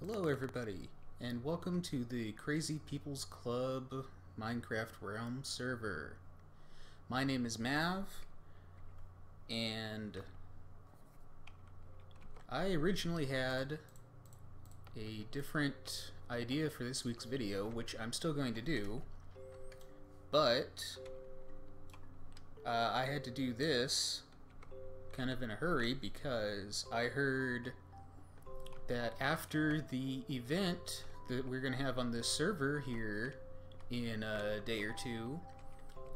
Hello everybody, and welcome to the Crazy People's Club Minecraft Realm server. My name is Mav, and I originally had a different idea for this week's video, which I'm still going to do, but I had to do this kind of in a hurry because I heard that after the event that we're going to have on this server here in a day or two,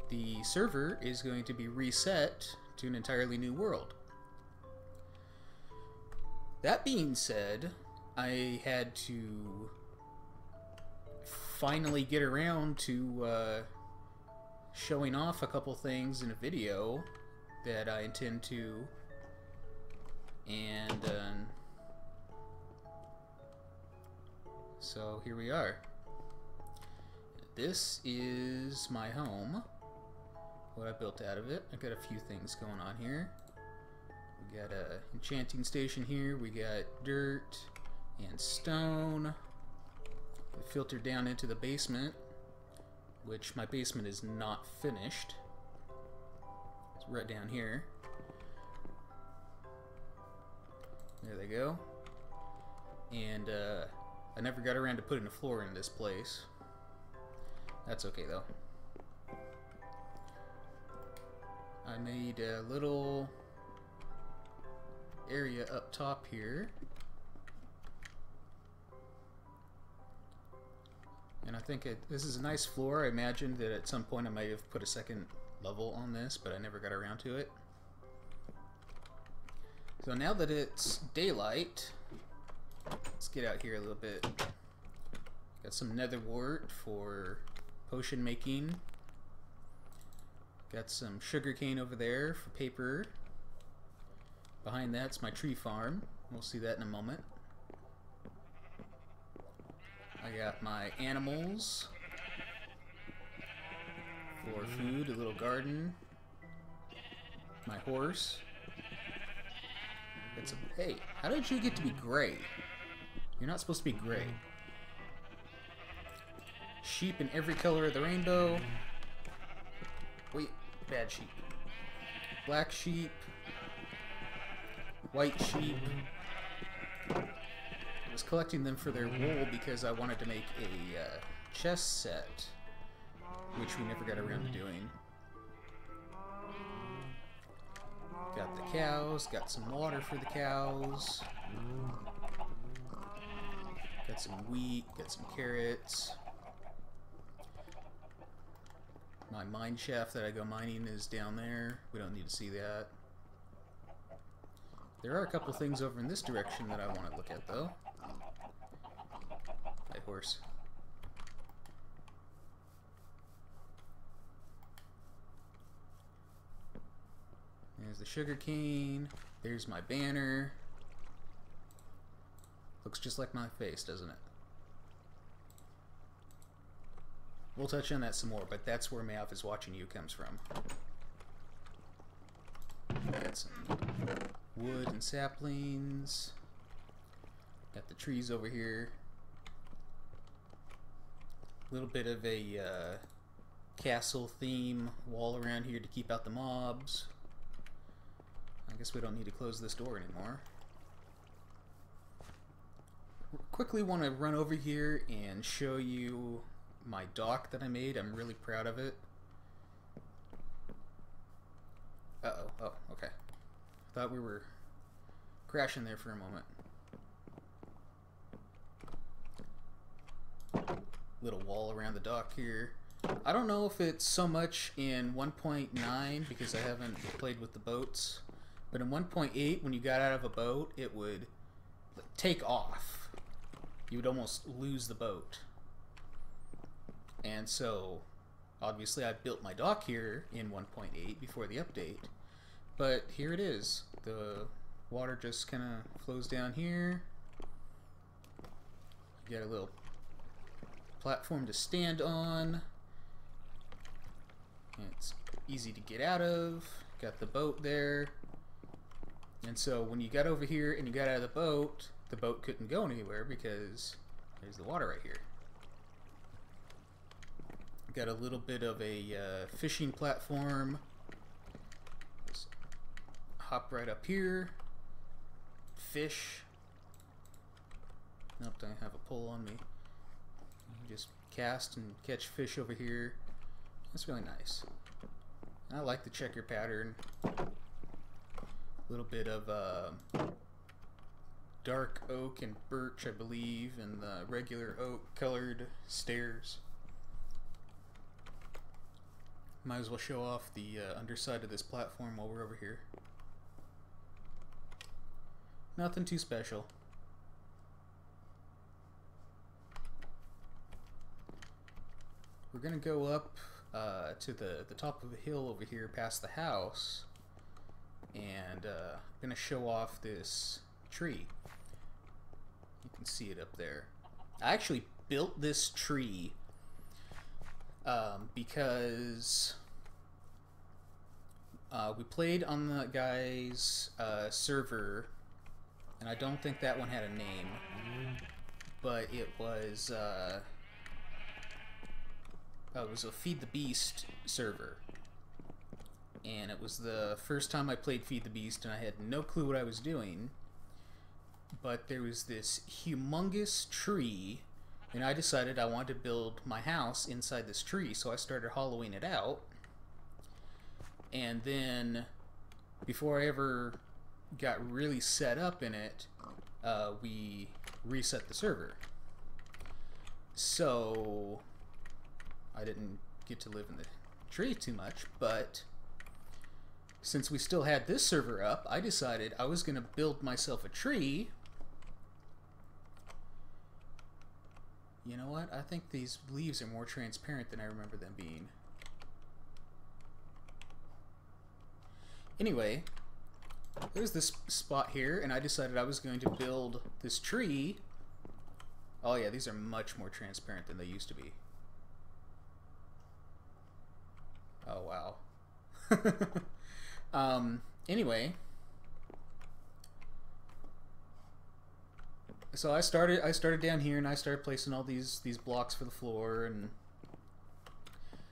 the server is going to be reset to an entirely new world. That being said, I had to finally get around to showing off a couple things in a video that I intend to, and so here we are. This is my home, what I built out of it. I've got a few things going on here. We got a enchanting station here, we got dirt and stone. We filtered down into the basement, which my basement is not finished. It's right down here. There they go. And I never got around to putting a floor in this place. That's okay though. I made a little area up top here. And I think this is a nice floor. I imagined that at some point I might have put a second level on this, but I never got around to it. So now that it's daylight, let's get out here a little bit. Got some nether wart for potion making. Got some sugar cane over there for paper. Behind that's my tree farm. We'll see that in a moment. I got my animals for food, a little garden. My horse. Got some, hey, how did you get to be gray? You're not supposed to be gray. Sheep in every color of the rainbow. Wait, bad sheep. Black sheep. White sheep. I was collecting them for their wool because I wanted to make a chest set, which we never got around to doing. Got the cows, got some water for the cows. Got some wheat, got some carrots. My mine shaft that I go mining is down there. We don't need to see that. There are a couple things over in this direction that I want to look at though. Hi, horse. There's the sugar cane. There's my banner. Looks just like my face, doesn't it? We'll touch on that some more, but that's where Mav is watching you comes from. Got some wood and saplings. Got the trees over here. A little bit of a castle theme wall around here to keep out the mobs. I guess we don't need to close this door anymore. Quickly want to run over here and show you my dock that I made. I'm really proud of it. Uh-oh. Oh, okay. Thought we were crashing there for a moment. Little wall around the dock here. I don't know if it's so much in 1.9 because I haven't played with the boats, but in 1.8 when you got out of a boat it would take off. You would almost lose the boat. And so obviously I built my dock here in 1.8 before the update, but here it is. The water just kind of flows down here. You got a little platform to stand on. It's easy to get out of. Got the boat there. And so when you got over here and you got out of the boat, the boat couldn't go anywhere because there's the water right here. Got a little bit of a fishing platform. Just hop right up here. Fish. Nope, don't have a pole on me. Just cast and catch fish over here. That's really nice. I like the checker pattern. A little bit of dark oak and birch, I believe, and the regular oak colored stairs. Might as well show off the underside of this platform while we're over here. Nothing too special. We're gonna go up to the top of the hill over here past the house, and I'm gonna show off this tree. You can see it up there. I actually built this tree because we played on the guy's server, and I don't think that one had a name, but it was a Feed the Beast server, and it was the first time I played Feed the Beast, and I had no clue what I was doing, but there was this humongous tree, and I decided I wanted to build my house inside this tree, so I started hollowing it out, and then before I ever got really set up in it, we reset the server. So I didn't get to live in the tree too much, but since we still had this server up, I decided I was going to build myself a tree. You know what? I think these leaves are more transparent than I remember them being. Anyway, there's this spot here, and I decided I was going to build this tree. Oh yeah, these are much more transparent than they used to be. Oh wow. Anyway, so I started down here, and I started placing all these blocks for the floor, and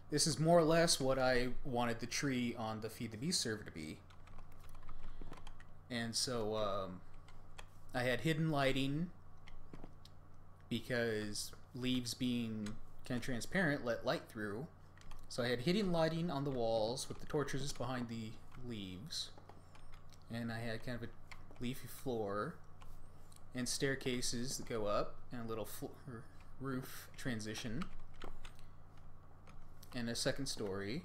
this is more or less what I wanted the tree on the Feed the Beast server to be. And so I had hidden lighting because leaves being kind of transparent let light through. So I had hidden lighting on the walls with the torches behind the leaves, and I had kind of a leafy floor and staircases that go up, and a little roof transition, and a second story.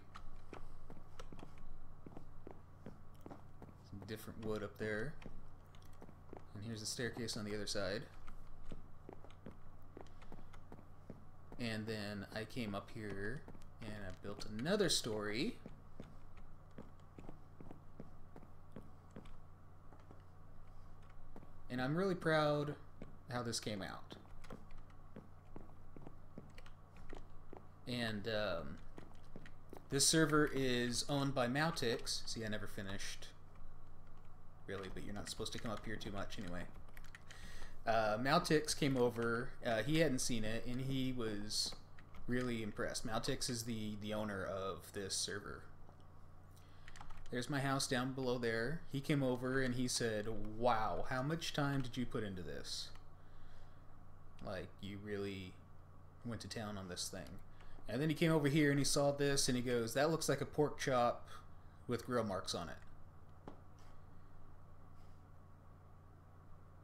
Some different wood up there, and here's the staircase on the other side. And then I came up here and I built another story. And I'm really proud how this came out. And this server is owned by Mautix. See, I never finished, really, but you're not supposed to come up here too much anyway. Mautix came over. He hadn't seen it, and he was really impressed. Mautix is the owner of this server. There's my house down below there. He came over and he said, "Wow, how much time did you put into this? Like, you really went to town on this thing." And then he came over here and he saw this and he goes, "That looks like a pork chop with grill marks on it."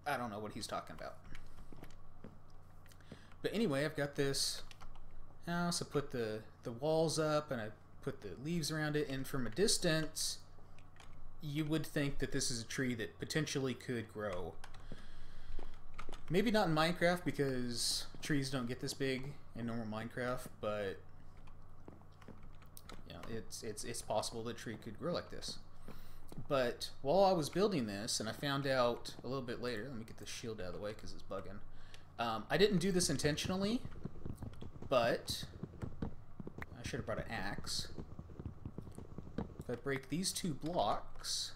I don't know what he's talking about. But anyway, I've got this house. I put the walls up and I put the leaves around it, and from a distance you would think that this is a tree that potentially could grow. Maybe not in Minecraft, because trees don't get this big in normal Minecraft, but you know, it's possible that a tree could grow like this. But while I was building this, and I found out a little bit later, let me get this shield out of the way because it's bugging. I didn't do this intentionally, but I should have brought an axe. If I break these two blocks,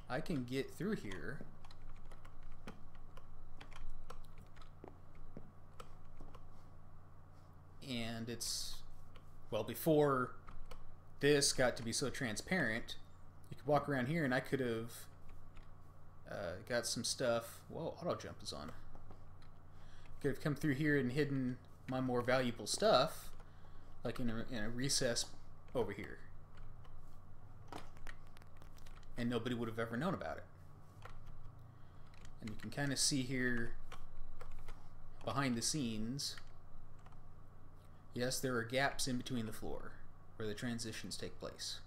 I can get through here and it's, well, before this got to be so transparent, you could walk around here and I could have got some stuff. Whoa, auto jump is on. Could have come through here and hidden my more valuable stuff, like in a recess over here, and nobody would have ever known about it. And you can kind of see here behind the scenes, yes, there are gaps in between the floor where the transitions take place.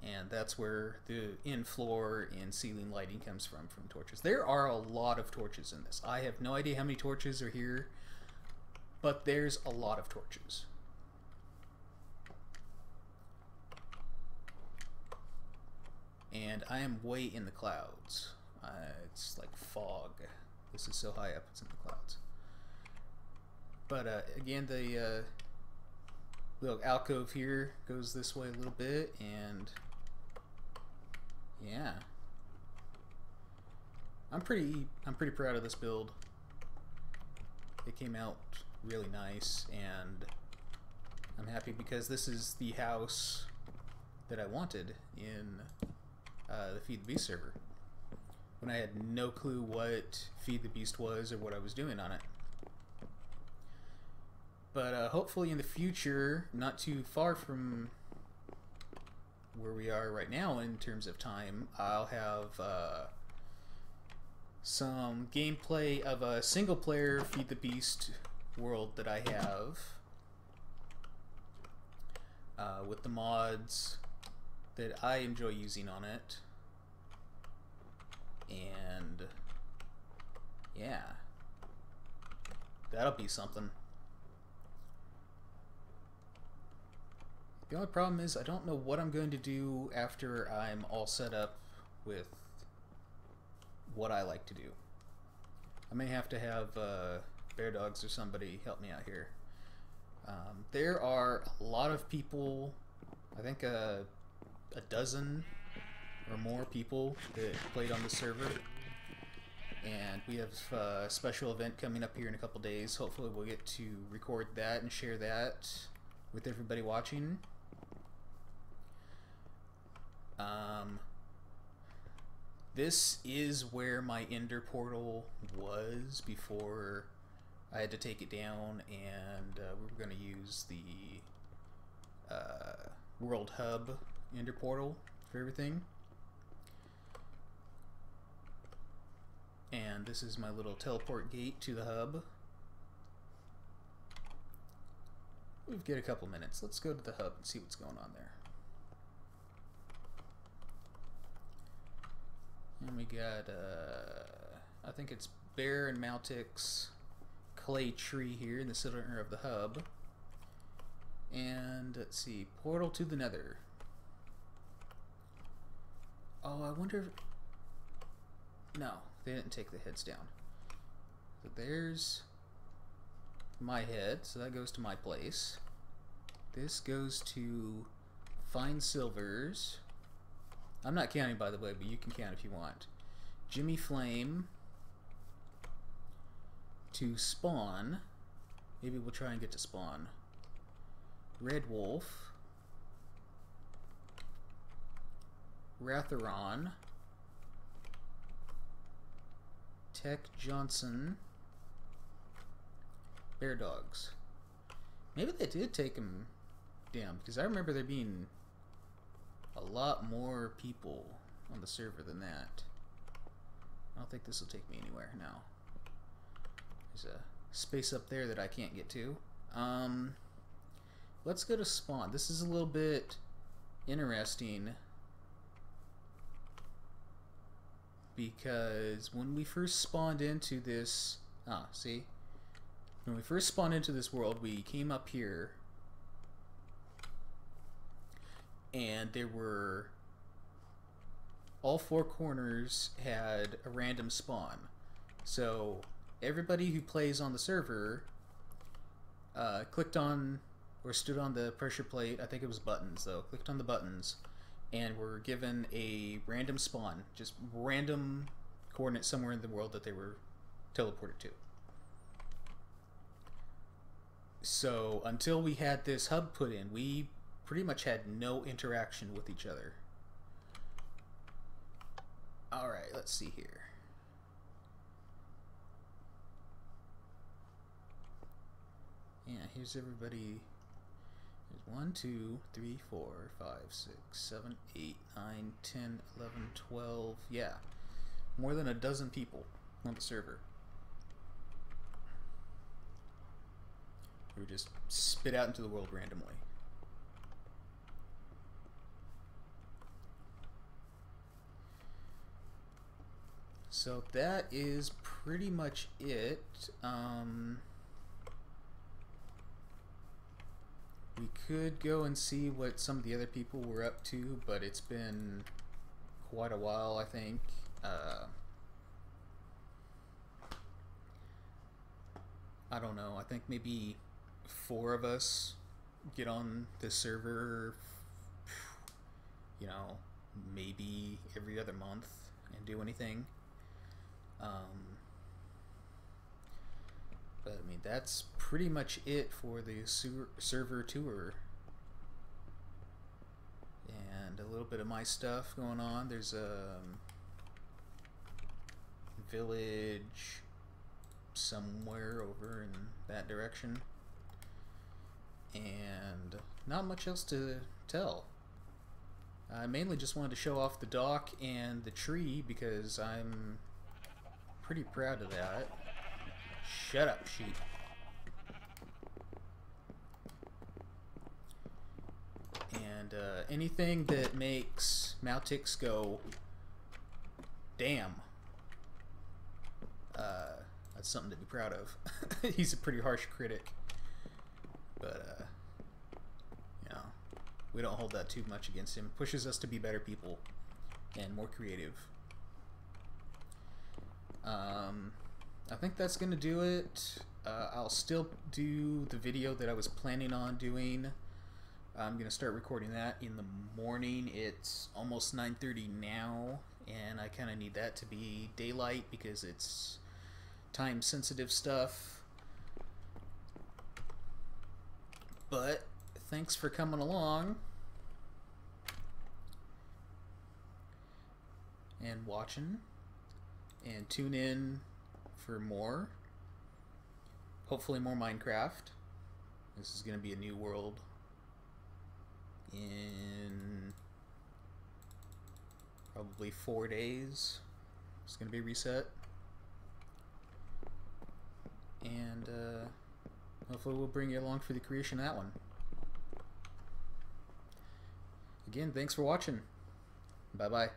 And that's where the in-floor and ceiling lighting comes from torches. There are a lot of torches in this. I have no idea how many torches are here, but there's a lot of torches. And I am way in the clouds. It's like fog. This is so high up, it's in the clouds. But again, the little alcove here goes this way a little bit, and yeah, I'm pretty proud of this build. It came out really nice, and I'm happy because this is the house that I wanted in the Feed the Beast server, when I had no clue what Feed the Beast was or what I was doing on it. But hopefully in the future, not too far from where we are right now in terms of time, I'll have some gameplay of a single player Feed the Beast world that I have with the mods that I enjoy using on it. And yeah, that'll be something. The only problem is I don't know what I'm going to do after I'm all set up with what I like to do. I may have to have Bear Dogs or somebody help me out here. There are a lot of people, I think a dozen or more people that played on the server, and we have a special event coming up here in a couple days. Hopefully we'll get to record that and share that with everybody watching. This is where my Ender portal was before I had to take it down, and we were going to use the World Hub Ender portal for everything. And this is my little teleport gate to the hub. We've got a couple minutes. Let's go to the hub and see what's going on there. And we got, I think it's Bear and Maltic's clay tree here in the center of the hub. And let's see, portal to the Nether. Oh, I wonder if... No, they didn't take the heads down. So there's my head, so that goes to my place. This goes to Fine Silvers. I'm not counting, by the way, but you can count if you want. Jimmy Flame to Spawn. Maybe we'll try and get to Spawn. Red Wolf. Ratheron. Tech Johnson. Bear Dogs. Maybe they did take him down, because I remember there being a lot more people on the server than that. I don't think this will take me anywhere now. There's a space up there that I can't get to. Let's go to Spawn. This is a little bit interesting, because when we first spawned into this... see? When we first spawned into this world, we came up here, and there were... all four corners had a random spawn. So everybody who plays on the server clicked on or stood on the pressure plate, I think it was buttons though, clicked on the buttons, and were given a random spawn, just random coordinates somewhere in the world that they were teleported to. So until we had this hub put in, we pretty much had no interaction with each other. Alright, let's see here. Yeah, here's everybody. There's 1, 2, 3, 4, 5, 6, 7, 8, 9, 10, 11, 12. Yeah, more than a dozen people on the server. We were just spit out into the world randomly. So that is pretty much it. We could go and see what some of the other people were up to, but it's been quite a while, I think. I don't know, I think maybe 4 of us get on this server, you know, maybe every other month and do anything. But I mean, that's pretty much it for the server tour. And a little bit of my stuff going on. There's a village somewhere over in that direction. And not much else to tell. I mainly just wanted to show off the dock and the tree because I'm pretty proud of that. Shut up, sheep. And anything that makes Maltix go, damn, that's something to be proud of. He's a pretty harsh critic, but you know, we don't hold that too much against him. Pushes us to be better people and more creative. I think that's gonna do it. I'll still do the video that I was planning on doing. I'm gonna start recording that in the morning. It's almost 9:30 now, and I kind of need that to be daylight because it's time sensitive stuff. But thanks for coming along and watching, and tune in for more. Hopefully more Minecraft. This is going to be a new world in probably 4 days. It's going to be reset. And hopefully we'll bring you along for the creation of that one. Again, thanks for watching. Bye-bye.